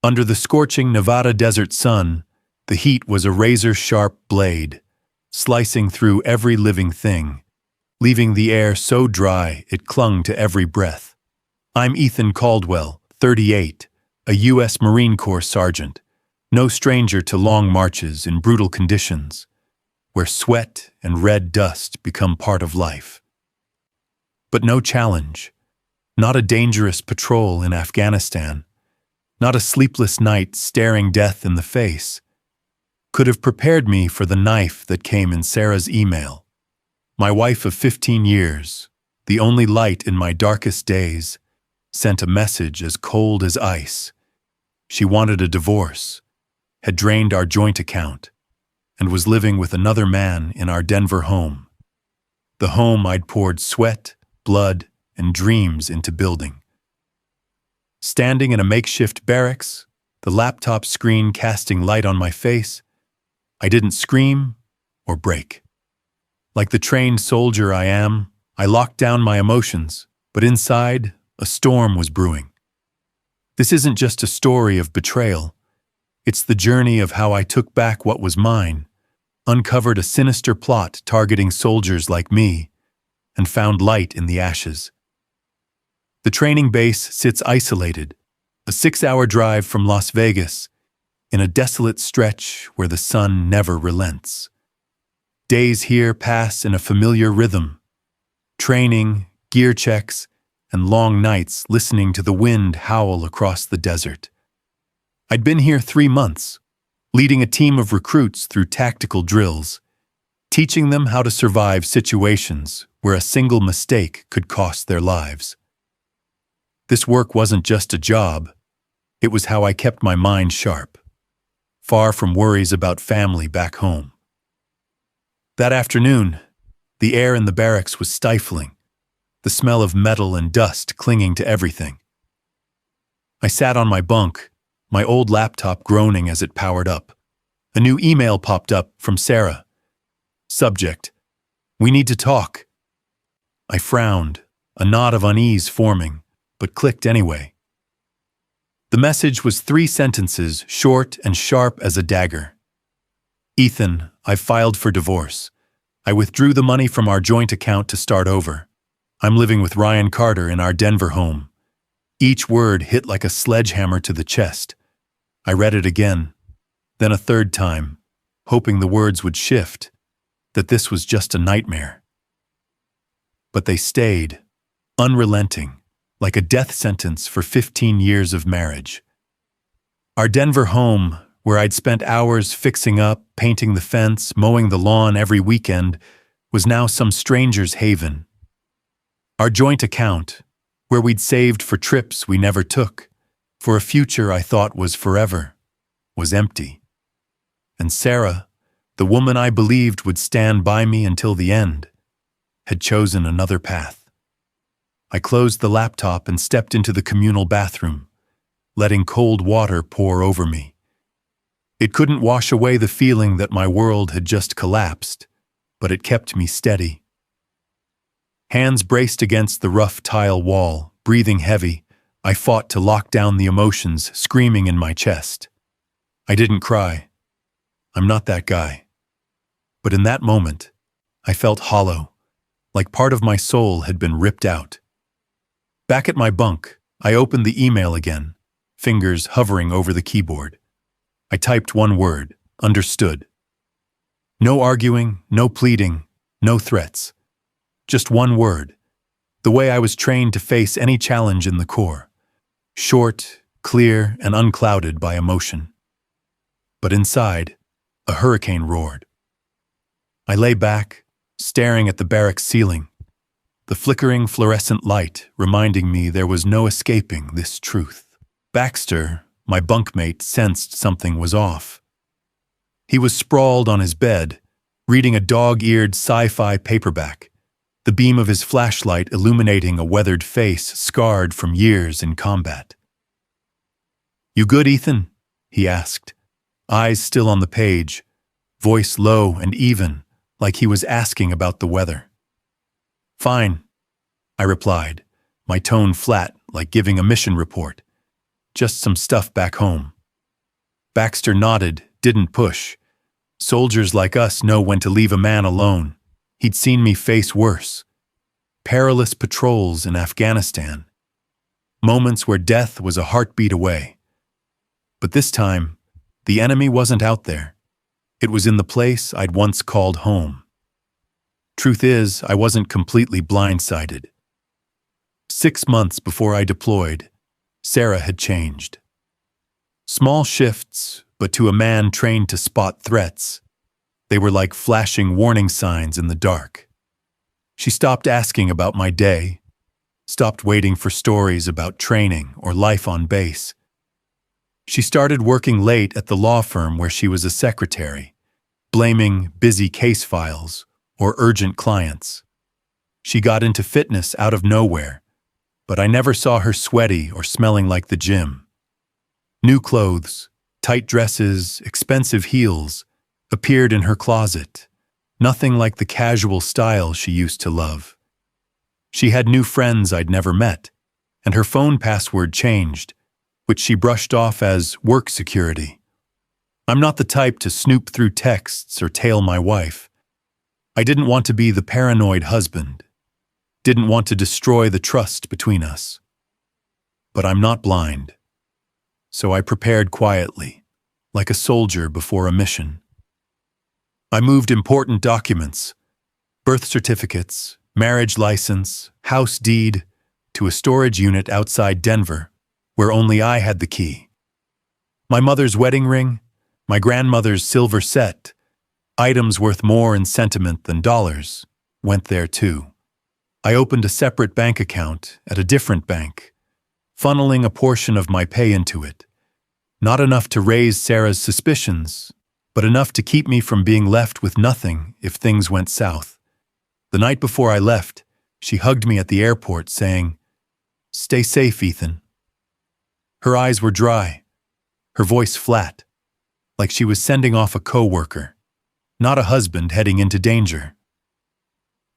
Under the scorching Nevada desert sun, the heat was a razor-sharp blade, slicing through every living thing, leaving the air so dry it clung to every breath. I'm Ethan Caldwell, 38, a U.S. Marine Corps sergeant, no stranger to long marches in brutal conditions, where sweat and red dust become part of life. But no challenge, not a dangerous patrol in Afghanistan, not a sleepless night staring death in the face, could have prepared me for the knife that came in Sarah's email. My wife of 15 years, the only light in my darkest days, sent a message as cold as ice. She wanted a divorce, had drained our joint account, and was living with another man in our Denver home. The home I'd poured sweat, blood, and dreams into building. Standing in a makeshift barracks, the laptop screen casting light on my face, I didn't scream or break. Like the trained soldier I am, I locked down my emotions, but inside, a storm was brewing. This isn't just a story of betrayal. It's the journey of how I took back what was mine, uncovered a sinister plot targeting soldiers like me, and found light in the ashes. The training base sits isolated, a 6-hour drive from Las Vegas, in a desolate stretch where the sun never relents. Days here pass in a familiar rhythm, training, gear checks, and long nights listening to the wind howl across the desert. I'd been here 3 months, leading a team of recruits through tactical drills, teaching them how to survive situations where a single mistake could cost their lives. This work wasn't just a job, it was how I kept my mind sharp, far from worries about family back home. That afternoon, the air in the barracks was stifling, the smell of metal and dust clinging to everything. I sat on my bunk, my old laptop groaning as it powered up. A new email popped up from Sarah. Subject: "We need to talk." I frowned, a knot of unease forming, but clicked anyway. The message was 3 sentences, short and sharp as a dagger. "Ethan, I've filed for divorce. I withdrew the money from our joint account to start over. I'm living with Ryan Carter in our Denver home." Each word hit like a sledgehammer to the chest. I read it again, then a 3rd time, hoping the words would shift, that this was just a nightmare. But they stayed, unrelenting, like a death sentence for 15 years of marriage. Our Denver home, where I'd spent hours fixing up, painting the fence, mowing the lawn every weekend, was now some stranger's haven. Our joint account, where we'd saved for trips we never took, for a future I thought was forever, was empty. And Sarah, the woman I believed would stand by me until the end, had chosen another path. I closed the laptop and stepped into the communal bathroom, letting cold water pour over me. It couldn't wash away the feeling that my world had just collapsed, but it kept me steady. Hands braced against the rough tile wall, breathing heavy, I fought to lock down the emotions screaming in my chest. I didn't cry. I'm not that guy. But in that moment, I felt hollow, like part of my soul had been ripped out. Back at my bunk, I opened the email again, fingers hovering over the keyboard. I typed one word: understood. No arguing, no pleading, no threats. Just one word, the way I was trained to face any challenge in the Corps. Short, clear, and unclouded by emotion. But inside, a hurricane roared. I lay back, staring at the barracks ceiling, the flickering fluorescent light reminding me there was no escaping this truth. Baxter, my bunkmate, sensed something was off. He was sprawled on his bed, reading a dog-eared sci-fi paperback, the beam of his flashlight illuminating a weathered face scarred from years in combat. "You good, Ethan?" he asked, eyes still on the page, voice low and even, like he was asking about the weather. "Fine," I replied, my tone flat like giving a mission report. just some stuff back home. Baxter nodded, didn't push. Soldiers like us know when to leave a man alone. He'd seen me face worse. Perilous patrols in Afghanistan. Moments where death was a heartbeat away. But this time, the enemy wasn't out there. It was in the place I'd once called home. Truth is, I wasn't completely blindsided. 6 months before I deployed, Sarah had changed. Small shifts, but to a man trained to spot threats, they were like flashing warning signs in the dark. She stopped asking about my day, stopped waiting for stories about training or life on base. She started working late at the law firm where she was a secretary, blaming busy case files or urgent clients. She got into fitness out of nowhere, but I never saw her sweaty or smelling like the gym. New clothes, tight dresses, expensive heels appeared in her closet, nothing like the casual style she used to love. She had new friends I'd never met, and her phone password changed, which she brushed off as work security. I'm not the type to snoop through texts or tail my wife. I didn't want to be the paranoid husband, didn't want to destroy the trust between us. But I'm not blind. So I prepared quietly, like a soldier before a mission. I moved important documents, birth certificates, marriage license, house deed, to a storage unit outside Denver, where only I had the key. My mother's wedding ring, my grandmother's silver set, items worth more in sentiment than dollars, went there too. I opened a separate bank account at a different bank, funneling a portion of my pay into it. Not enough to raise Sarah's suspicions, but enough to keep me from being left with nothing if things went south. The night before I left, she hugged me at the airport saying, "Stay safe, Ethan." Her eyes were dry, her voice flat, like she was sending off a coworker, not a husband heading into danger.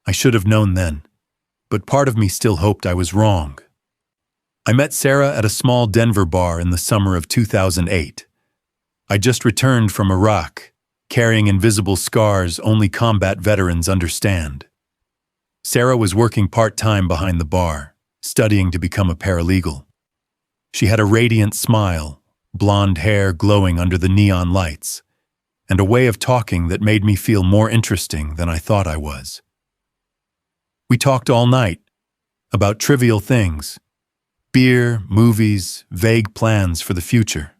I should have known then, but part of me still hoped I was wrong. I met Sarah at a small Denver bar in the summer of 2008. I just returned from Iraq, carrying invisible scars only combat veterans understand. Sarah was working part-time behind the bar, studying to become a paralegal. She had a radiant smile, blonde hair glowing under the neon lights, and a way of talking that made me feel more interesting than I thought I was. We talked all night, about trivial things, beer, movies, vague plans for the future.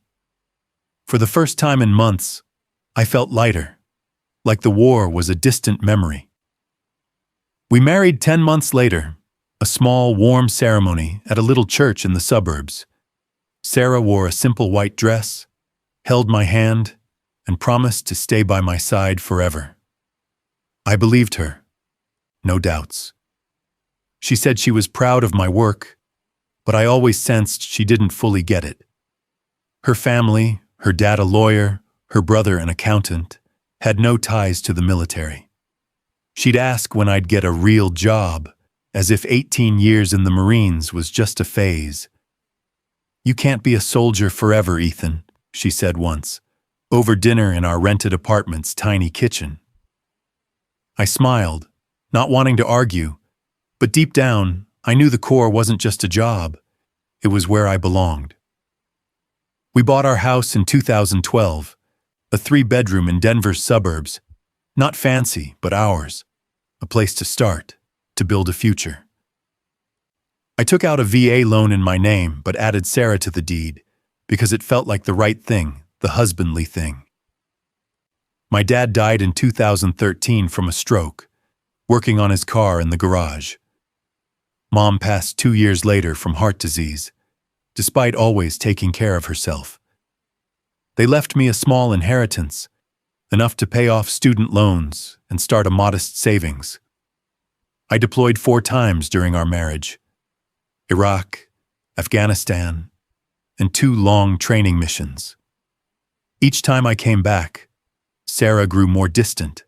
For the first time in months, I felt lighter, like the war was a distant memory. We married 10 months later, a small, warm ceremony at a little church in the suburbs. Sarah wore a simple white dress, held my hand, and promised to stay by my side forever. I believed her, no doubts. She said she was proud of my work, but I always sensed she didn't fully get it. Her family, her dad a lawyer, her brother an accountant, had no ties to the military. She'd ask when I'd get a real job, as if 18 years in the Marines was just a phase. "You can't be a soldier forever, Ethan," she said once, over dinner in our rented apartment's tiny kitchen. I smiled, not wanting to argue, but deep down, I knew the Corps wasn't just a job, it was where I belonged. We bought our house in 2012, a 3-bedroom in Denver's suburbs, not fancy, but ours, a place to start, to build a future. I took out a VA loan in my name, but added Sarah to the deed, because it felt like the right thing, the husbandly thing. My dad died in 2013 from a stroke, working on his car in the garage. Mom passed 2 years later from heart disease, despite always taking care of herself. They left me a small inheritance, enough to pay off student loans and start a modest savings. I deployed 4 times during our marriage: Iraq, Afghanistan, and 2 long training missions. Each time I came back, Sarah grew more distant,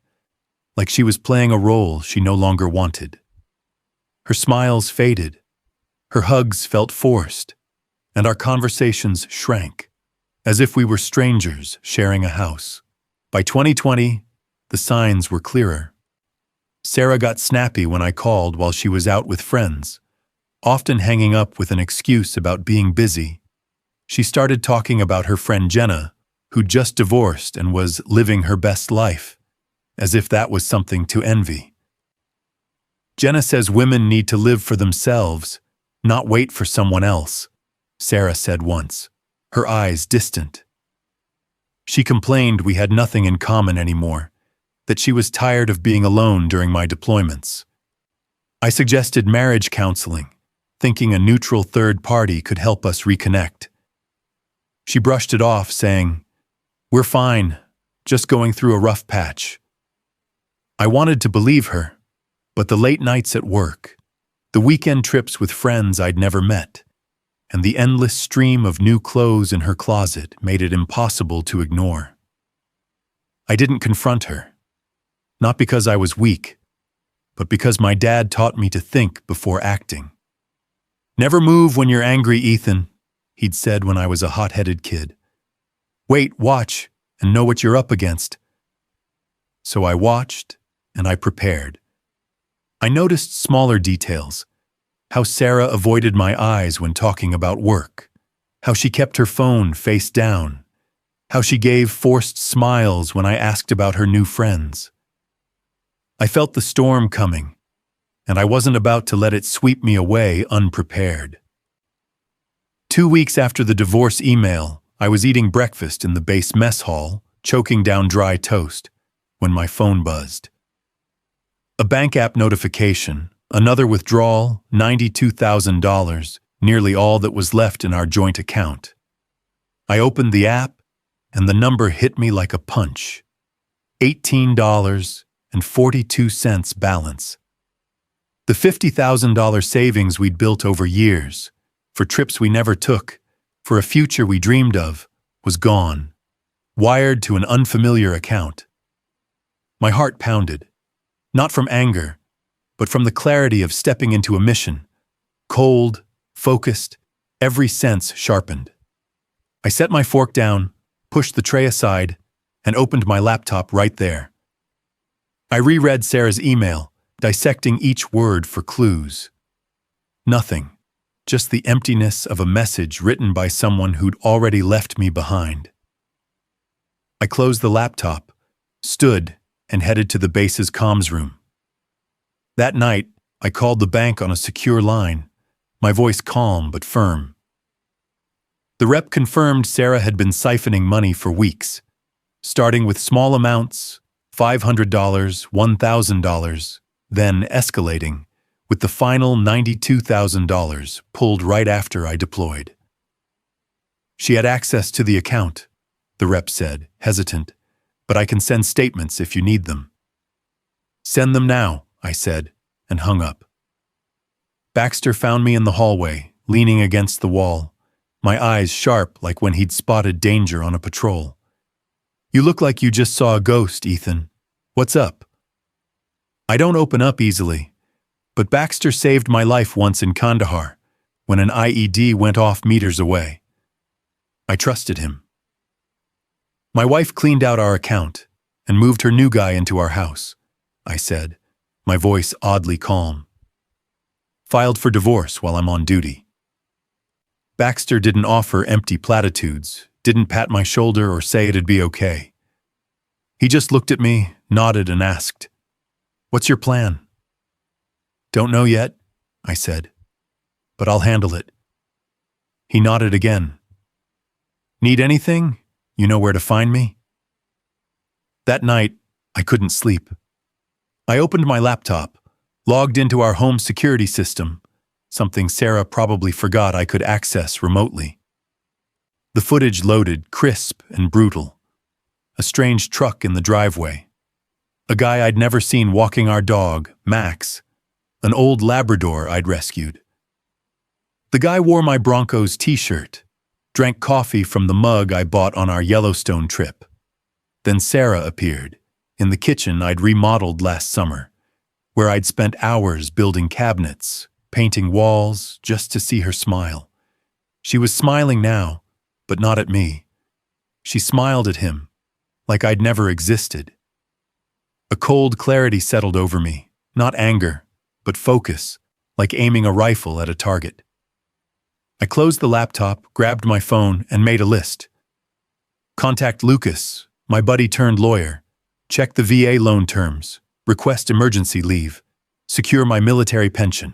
like she was playing a role she no longer wanted. Her smiles faded. Her hugs felt forced, and our conversations shrank, as if we were strangers sharing a house. By 2020, the signs were clearer. Sarah got snappy when I called while she was out with friends, often hanging up with an excuse about being busy. She started talking about her friend Jenna, who'd just divorced and was living her best life, as if that was something to envy. Jenna says women need to live for themselves, not wait for someone else, Sarah said once, her eyes distant. She complained we had nothing in common anymore, that she was tired of being alone during my deployments. I suggested marriage counseling, thinking a neutral third party could help us reconnect. She brushed it off, saying, "We're fine, just going through a rough patch." I wanted to believe her, but the late nights at work, the weekend trips with friends I'd never met, and the endless stream of new clothes in her closet made it impossible to ignore. I didn't confront her, not because I was weak, but because my dad taught me to think before acting. "Never move when you're angry, Ethan," he'd said when I was a hot-headed kid. "Wait, watch, and know what you're up against." So I watched, and I prepared. I noticed smaller details, how Sarah avoided my eyes when talking about work, how she kept her phone face down, how she gave forced smiles when I asked about her new friends. I felt the storm coming, and I wasn't about to let it sweep me away unprepared. 2 weeks after the divorce email, I was eating breakfast in the base mess hall, choking down dry toast, when my phone buzzed. A bank app notification, another withdrawal, $92,000, nearly all that was left in our joint account. I opened the app, and the number hit me like a punch. $18.42 balance. The $50,000 savings we'd built over years, for trips we never took, for a future we dreamed of, was gone, wired to an unfamiliar account. My heart pounded, not from anger, but from the clarity of stepping into a mission, cold, focused, every sense sharpened. I set my fork down, pushed the tray aside, and opened my laptop right there. I reread Sarah's email, dissecting each word for clues. Nothing, just the emptiness of a message written by someone who'd already left me behind. I closed the laptop, stood, and headed to the base's comms room. That night, I called the bank on a secure line, my voice calm but firm. The rep confirmed Sarah had been siphoning money for weeks, starting with small amounts, $500, $1,000, then escalating, with the final $92,000 pulled right after I deployed. She had access to the account, the rep said, hesitant, but I can send statements if you need them. "Send them now," I said, and hung up. Baxter found me in the hallway, leaning against the wall, my eyes sharp like when he'd spotted danger on a patrol. "You look like you just saw a ghost, Ethan. What's up?" I don't open up easily, but Baxter saved my life once in Kandahar, when an IED went off meters away. I trusted him. "My wife cleaned out our account and moved her new guy into our house," I said, my voice oddly calm. "Filed for divorce while I'm on duty." Baxter didn't offer empty platitudes, didn't pat my shoulder or say it'd be okay. He just looked at me, nodded, and asked, "What's your plan?" "Don't know yet," I said, "but I'll handle it." He nodded again. "Need anything? You know where to find me?" That night, I couldn't sleep. I opened my laptop, logged into our home security system, something Sarah probably forgot I could access remotely. The footage loaded, crisp and brutal. A strange truck in the driveway. A guy I'd never seen walking our dog, Max, an old Labrador I'd rescued. The guy wore my Broncos t-shirt, drank coffee from the mug I bought on our Yellowstone trip. Then Sarah appeared, in the kitchen I'd remodeled last summer, where I'd spent hours building cabinets, painting walls, just to see her smile. She was smiling now, but not at me. She smiled at him, like I'd never existed. A cold clarity settled over me, not anger, but focus, like aiming a rifle at a target. I closed the laptop, grabbed my phone, and made a list. Contact Lucas, my buddy turned lawyer. Check the VA loan terms. Request emergency leave. Secure my military pension.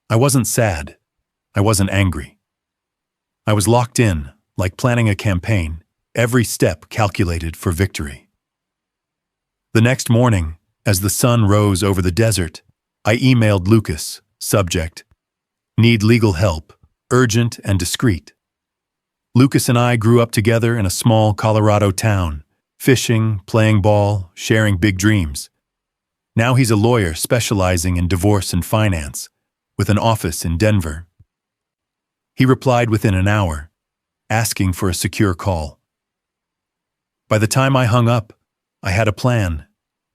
I wasn't sad. I wasn't angry. I was locked in, like planning a campaign, every step calculated for victory. The next morning, as the sun rose over the desert, I emailed Lucas, subject, "Need legal help, urgent and discreet." Lucas and I grew up together in a small Colorado town, fishing, playing ball, sharing big dreams. Now he's a lawyer specializing in divorce and finance, with an office in Denver. He replied within an hour, asking for a secure call. By the time I hung up, I had a plan,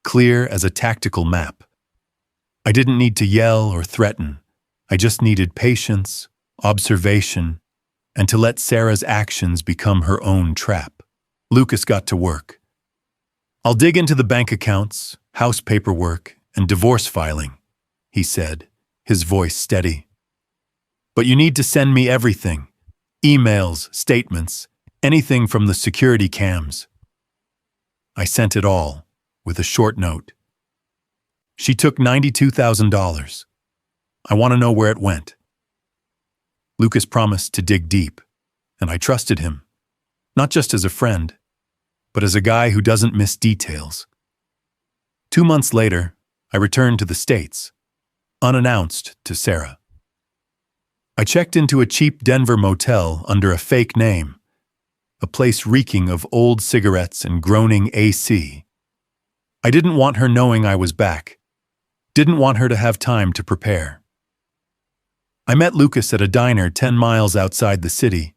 clear as a tactical map. I didn't need to yell or threaten. I just needed patience, observation, and to let Sarah's actions become her own trap. Lucas got to work. "I'll dig into the bank accounts, house paperwork, and divorce filing," he said, his voice steady. "But you need to send me everything. Emails, statements, anything from the security cams." I sent it all, with a short note. "She took $92,000. I want to know where it went." Lucas promised to dig deep, and I trusted him, not just as a friend, but as a guy who doesn't miss details. 2 months later, I returned to the States, unannounced to Sarah. I checked into a cheap Denver motel under a fake name, a place reeking of old cigarettes and groaning AC. I didn't want her knowing I was back, didn't want her to have time to prepare. I met Lucas at a diner 10 miles outside the city,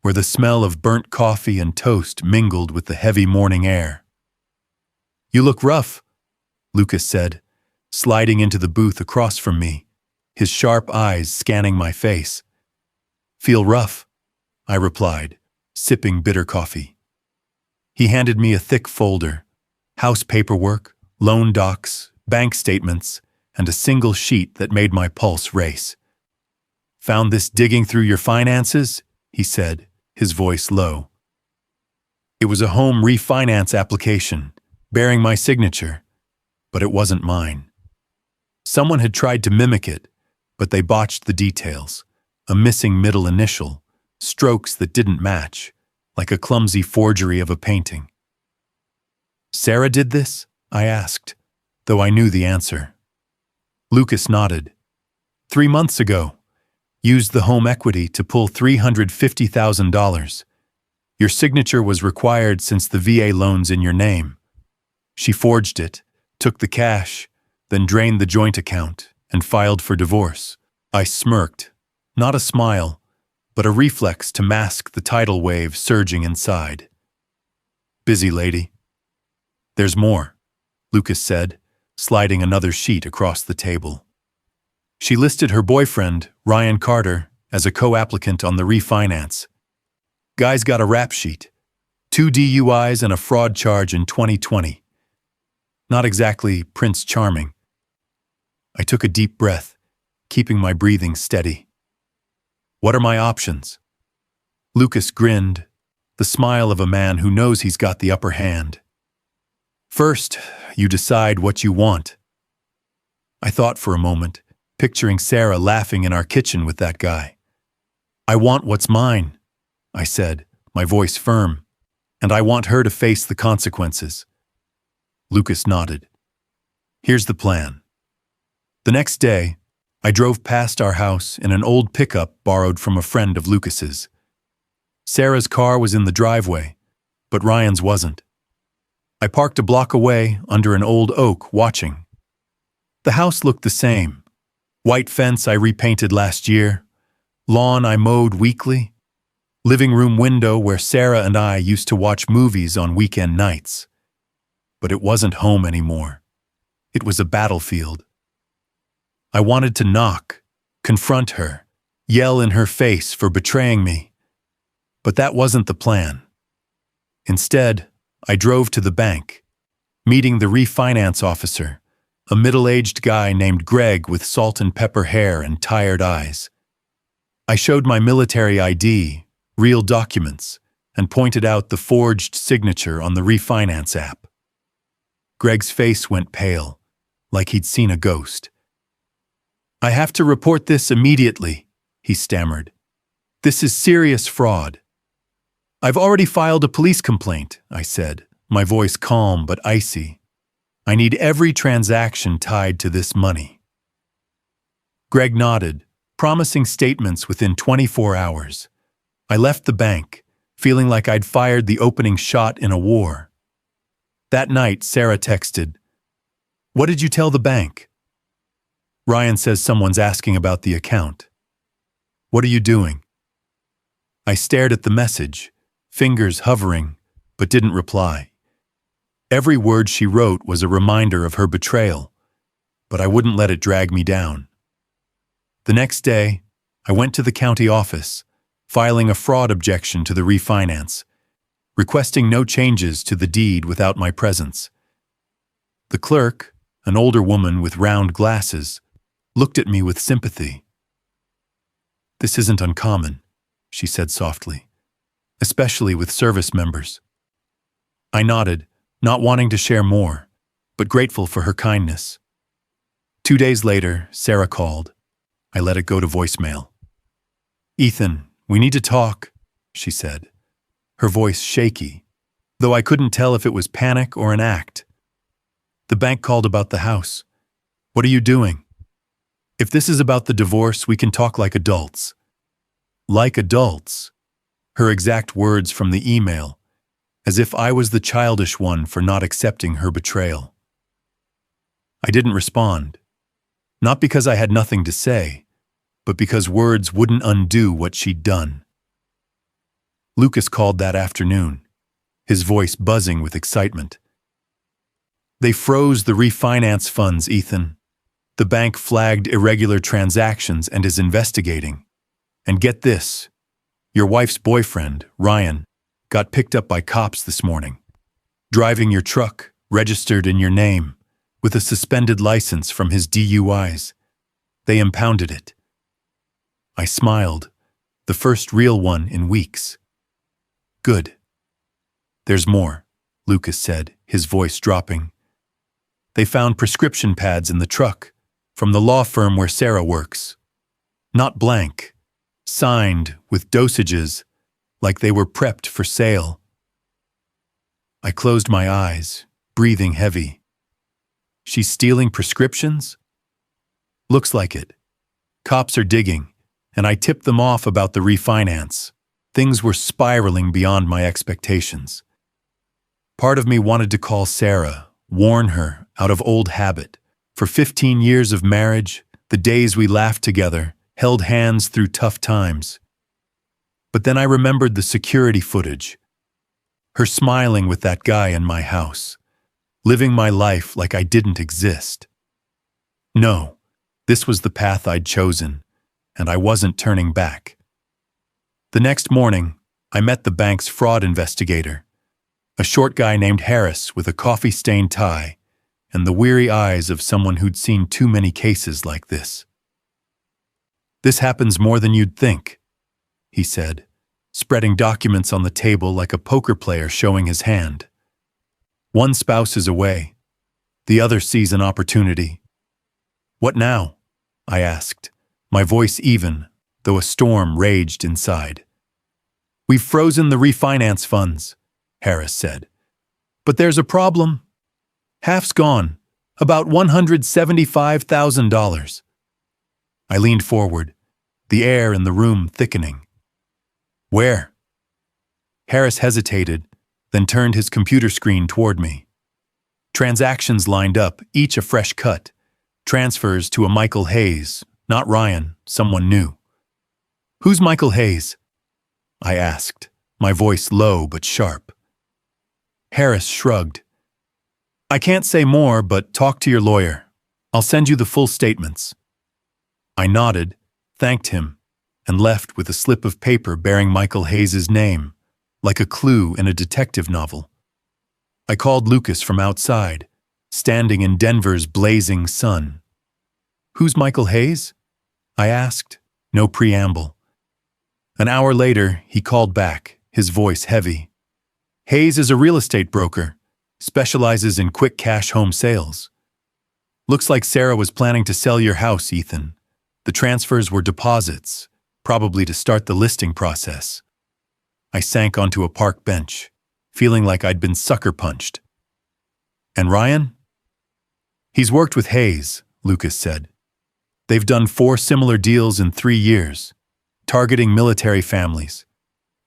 where the smell of burnt coffee and toast mingled with the heavy morning air. "You look rough," Lucas said, sliding into the booth across from me, his sharp eyes scanning my face. "Feel rough," I replied, sipping bitter coffee. He handed me a thick folder, house paperwork, loan docs, bank statements, and a single sheet that made my pulse race. "Found this digging through your finances?" he said, his voice low. It was a home refinance application, bearing my signature, but it wasn't mine. Someone had tried to mimic it, but they botched the details, a missing middle initial, strokes that didn't match, like a clumsy forgery of a painting. "Sarah did this?" I asked, though I knew the answer. Lucas nodded. 3 months ago. Used the home equity to pull $350,000. Your signature was required since the VA loan's in your name. She forged it, took the cash, then drained the joint account, and filed for divorce. I smirked, not a smile, but a reflex to mask the tidal wave surging inside. "Busy lady." "There's more," Lucas said, sliding another sheet across the table. She listed her boyfriend, Ryan Carter, as a co-applicant on the refinance. Guy's got a rap sheet. 2 DUIs and a fraud charge in 2020. Not exactly Prince Charming. I took a deep breath, keeping my breathing steady. "What are my options?" Lucas grinned, the smile of a man who knows he's got the upper hand. "First, you decide what you want." I thought for a moment, picturing Sarah laughing in our kitchen with that guy. "I want what's mine," I said, my voice firm, "and I want her to face the consequences." Lucas nodded. "Here's the plan." The next day, I drove past our house in an old pickup borrowed from a friend of Lucas's. Sarah's car was in the driveway, but Ryan's wasn't. I parked a block away under an old oak watching. The house looked the same. White fence I repainted last year, lawn I mowed weekly, living room window where Sarah and I used to watch movies on weekend nights. But it wasn't home anymore. It was a battlefield. I wanted to knock, confront her, yell in her face for betraying me. But that wasn't the plan. Instead, I drove to the bank, meeting the refinance officer, a middle-aged guy named Greg with salt and pepper hair and tired eyes. I showed my military ID, real documents, and pointed out the forged signature on the refinance app. Greg's face went pale, like he'd seen a ghost. "I have to report this immediately," he stammered. "This is serious fraud." "I've already filed a police complaint," I said, my voice calm but icy. "I need every transaction tied to this money." Greg nodded, promising statements within 24 hours. I left the bank, feeling like I'd fired the opening shot in a war. That night, Sarah texted, "What did you tell the bank?" "Ryan says someone's asking about the account." "What are you doing?" I stared at the message, fingers hovering, but didn't reply. Every word she wrote was a reminder of her betrayal, but I wouldn't let it drag me down. The next day, I went to the county office, filing a fraud objection to the refinance, requesting no changes to the deed without my presence. The clerk, an older woman with round glasses, looked at me with sympathy. "This isn't uncommon," she said softly, "especially with service members." I nodded, not wanting to share more, but grateful for her kindness. 2 days later, Sarah called. I let it go to voicemail. "Ethan, we need to talk," she said, her voice shaky, though I couldn't tell if it was panic or an act. "The bank called about the house. What are you doing? If this is about the divorce, we can talk like adults." Like adults. Her exact words from the email, as if I was the childish one for not accepting her betrayal. I didn't respond. Not because I had nothing to say, but because words wouldn't undo what she'd done. Lucas called that afternoon, his voice buzzing with excitement. "They froze the refinance funds, Ethan. The bank flagged irregular transactions and is investigating. And get this, your wife's boyfriend, Ryan, got picked up by cops this morning, driving your truck, registered in your name, with a suspended license from his DUIs. They impounded it." I smiled, the first real one in weeks. "Good." "There's more," Lucas said, his voice dropping. "They found prescription pads in the truck, from the law firm where Sarah works. Not blank, signed with dosages, like they were prepped for sale." I closed my eyes, breathing heavy. "She's stealing prescriptions?" "Looks like it. Cops are digging, and I tipped them off about the refinance. Things were spiraling beyond my expectations. Part of me wanted to call Sarah, warn her out of old habit. For 15 years of marriage, the days we laughed together, held hands through tough times. But then I remembered the security footage. Her smiling with that guy in my house, living my life like I didn't exist. No, this was the path I'd chosen, and I wasn't turning back. The next morning, I met the bank's fraud investigator, a short guy named Harris with a coffee-stained tie and the weary eyes of someone who'd seen too many cases like this. "This happens more than you'd think," he said, spreading documents on the table like a poker player showing his hand. "One spouse is away. The other sees an opportunity." "What now?" I asked, my voice even, though a storm raged inside. "We've frozen the refinance funds," Harris said. "But there's a problem. Half's gone, about $175,000. I leaned forward, the air in the room thickening. "Where?" Harris hesitated, then turned his computer screen toward me. Transactions lined up, each a fresh cut. Transfers to a Michael Hayes, not Ryan, someone new. "Who's Michael Hayes?" I asked, my voice low but sharp. Harris shrugged. "I can't say more, but talk to your lawyer. I'll send you the full statements." I nodded, thanked him, and left with a slip of paper bearing Michael Hayes' name, like a clue in a detective novel. I called Lucas from outside, standing in Denver's blazing sun. "Who's Michael Hayes?" I asked, no preamble. An hour later, he called back, his voice heavy. "Hayes is a real estate broker, specializes in quick cash home sales. Looks like Sarah was planning to sell your house, Ethan. The transfers were deposits, probably to start the listing process." I sank onto a park bench, feeling like I'd been sucker punched. "And Ryan?" "He's worked with Hayes," Lucas said. "They've done 4 similar deals in 3 years, targeting military families.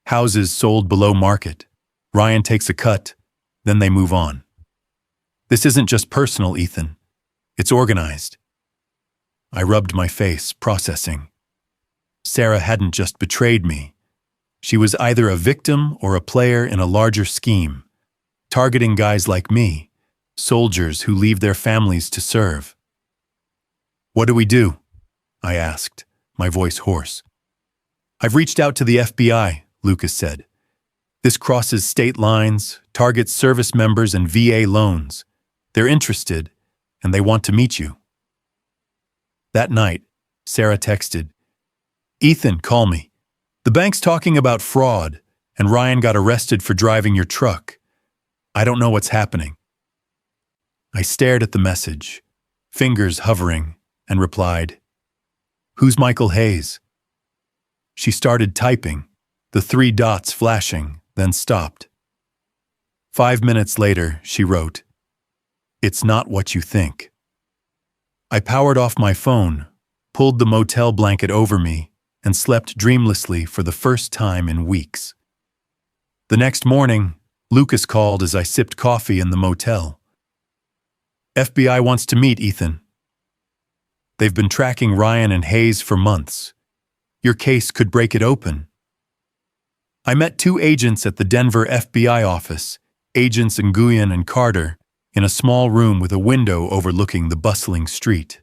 Houses sold below market. Ryan takes a cut, then they move on. This isn't just personal, Ethan. It's organized." I rubbed my face, processing. Sarah hadn't just betrayed me. She was either a victim or a player in a larger scheme, targeting guys like me, soldiers who leave their families to serve. "What do we do?" I asked, my voice hoarse. "I've reached out to the FBI," Lucas said. "This crosses state lines, targets service members and VA loans. They're interested, and they want to meet you." That night, Sarah texted, "Ethan, call me. The bank's talking about fraud, and Ryan got arrested for driving your truck. I don't know what's happening." I stared at the message, fingers hovering, and replied, "Who's Michael Hayes?" She started typing, the 3 dots flashing, then stopped. 5 minutes later, she wrote, "It's not what you think." I powered off my phone, pulled the motel blanket over me, and slept dreamlessly for the first time in weeks. The next morning, Lucas called as I sipped coffee in the motel. "FBI wants to meet, Ethan. They've been tracking Ryan and Hayes for months. Your case could break it open." I met 2 agents at the Denver FBI office, Agents Nguyen and Carter, in a small room with a window overlooking the bustling street.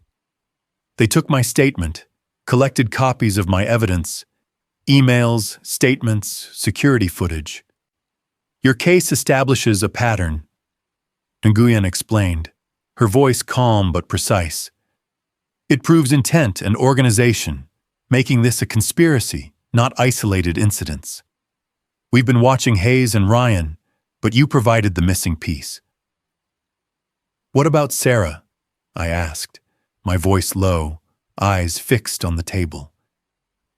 They took my statement, collected copies of my evidence, emails, statements, security footage. "Your case establishes a pattern," Nguyen explained, her voice calm but precise. "It proves intent and organization, making this a conspiracy, not isolated incidents. We've been watching Hayes and Ryan, but you provided the missing piece." "What about Sarah?" I asked, my voice low, eyes fixed on the table.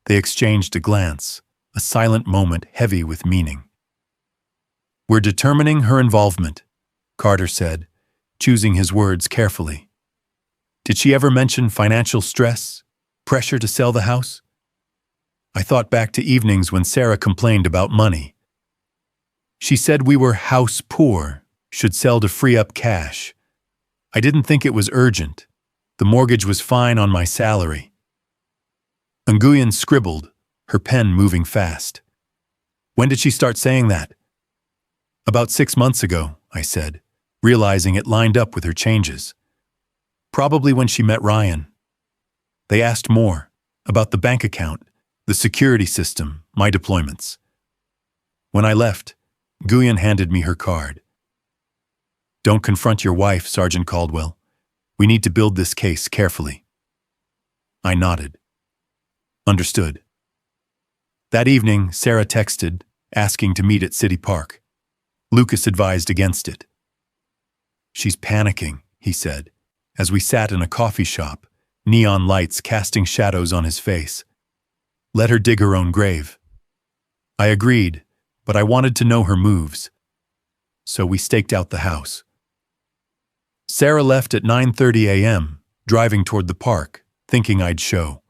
They exchanged a glance, a silent moment heavy with meaning. "We're determining her involvement," Carter said, choosing his words carefully. "Did she ever mention financial stress, pressure to sell the house?" I thought back to evenings when Sarah complained about money. "She said we were house poor, should sell to free up cash. I didn't think it was urgent. The mortgage was fine on my salary." Nguyen scribbled, her pen moving fast. "When did she start saying that?" "About 6 months ago," I said, realizing it lined up with her changes. "Probably when she met Ryan. They asked more, about the bank account, the security system, my deployments." When I left, Nguyen handed me her card. "Don't confront your wife, Sergeant Caldwell. We need to build this case carefully." I nodded. "Understood." That evening, Sarah texted, asking to meet at City Park. Lucas advised against it. "She's panicking," he said, as we sat in a coffee shop, neon lights casting shadows on his face. "Let her dig her own grave." I agreed, but I wanted to know her moves. So we staked out the house. Sarah left at 9:30 a.m., driving toward the park, thinking I'd show.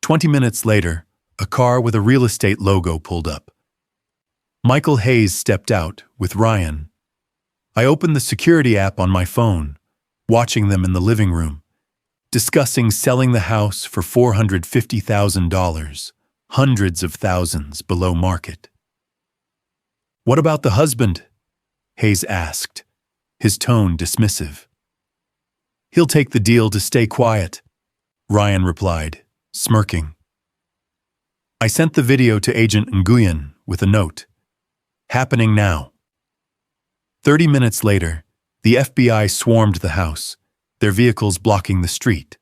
20 minutes later, a car with a real estate logo pulled up. Michael Hayes stepped out, with Ryan. I opened the security app on my phone, watching them in the living room, discussing selling the house for $450,000, hundreds of thousands below market. "What about the husband?" Hayes asked, his tone dismissive. "He'll take the deal to stay quiet," Ryan replied, smirking. I sent the video to Agent Nguyen with a note. Happening now. 30 minutes later, the FBI swarmed the house, their vehicles blocking the street.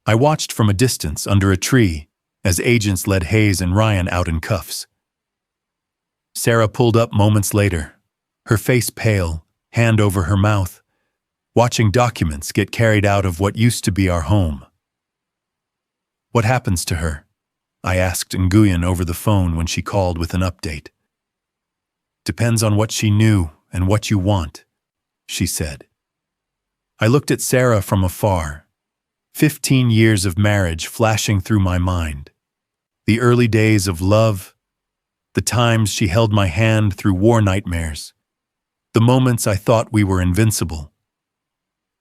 I watched from a distance under a tree as agents led Hayes and Ryan out in cuffs. Sarah pulled up moments later, her face pale, hand over her mouth, watching documents get carried out of what used to be our home. What happens to her? I asked Nguyen over the phone when she called with an update. Depends on what she knew and what you want, she said. I looked at Sarah from afar, 15 years of marriage flashing through my mind. The early days of love, the times she held my hand through war nightmares, the moments I thought we were invincible.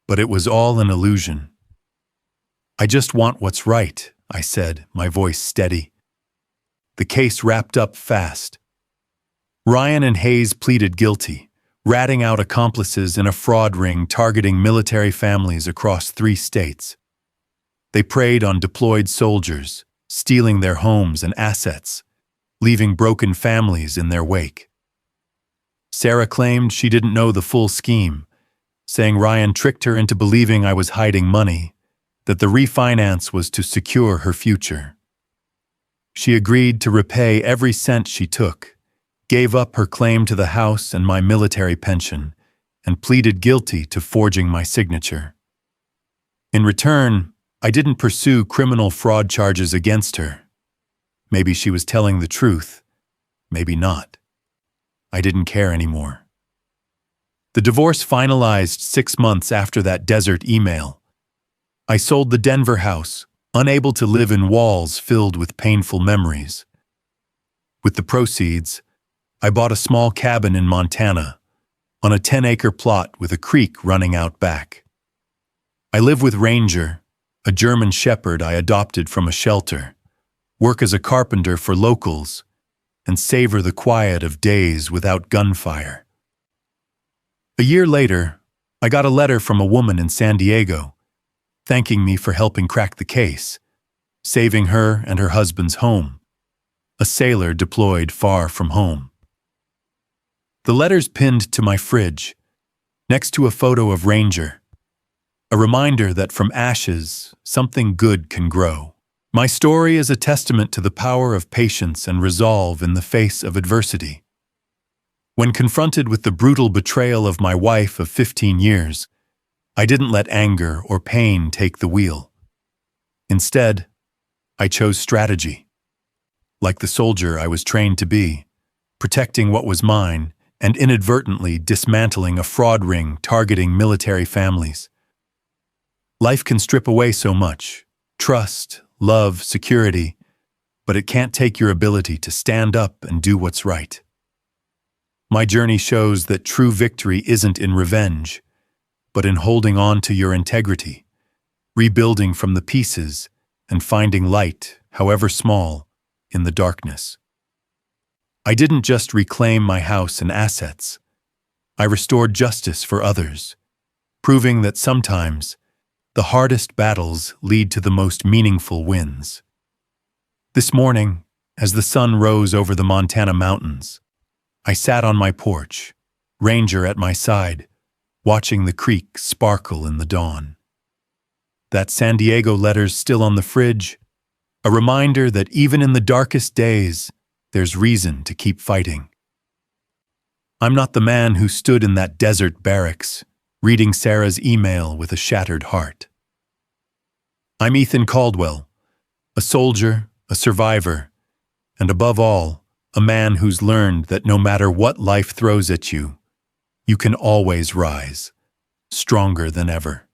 But it was all an illusion. I just want what's right, I said, my voice steady. The case wrapped up fast. Ryan and Hayes pleaded guilty, ratting out accomplices in a fraud ring targeting military families across 3 states. They preyed on deployed soldiers, stealing their homes and assets, leaving broken families in their wake. Sarah claimed she didn't know the full scheme, saying Ryan tricked her into believing I was hiding money, that the refinance was to secure her future. She agreed to repay every cent she took, gave up her claim to the house and my military pension, and pleaded guilty to forging my signature. In return, I didn't pursue criminal fraud charges against her. Maybe she was telling the truth, maybe not. I didn't care anymore. The divorce finalized 6 months after that desert email. I sold the Denver house, unable to live in walls filled with painful memories. With the proceeds, I bought a small cabin in Montana, on a 10-acre plot with a creek running out back. I live with Ranger, a German shepherd I adopted from a shelter, work as a carpenter for locals, and savor the quiet of days without gunfire. A year later, I got a letter from a woman in San Diego, thanking me for helping crack the case, saving her and her husband's home, a sailor deployed far from home. The letter's pinned to my fridge, next to a photo of Ranger, a reminder that from ashes, something good can grow. My story is a testament to the power of patience and resolve in the face of adversity. When confronted with the brutal betrayal of my wife of 15 years, I didn't let anger or pain take the wheel. Instead, I chose strategy. Like the soldier I was trained to be, protecting what was mine and inadvertently dismantling a fraud ring targeting military families. Life can strip away so much: trust, love, security, but it can't take your ability to stand up and do what's right. My journey shows that true victory isn't in revenge, but in holding on to your integrity, rebuilding from the pieces, and finding light, however small, in the darkness. I didn't just reclaim my house and assets. I restored justice for others, proving that sometimes the hardest battles lead to the most meaningful wins. This morning, as the sun rose over the Montana mountains, I sat on my porch, Ranger at my side, watching the creek sparkle in the dawn. That San Diego letter's still on the fridge, a reminder that even in the darkest days, there's reason to keep fighting. I'm not the man who stood in that desert barracks, reading Sarah's email with a shattered heart. I'm Ethan Caldwell, a soldier, a survivor, and above all, a man who's learned that no matter what life throws at you, you can always rise, stronger than ever.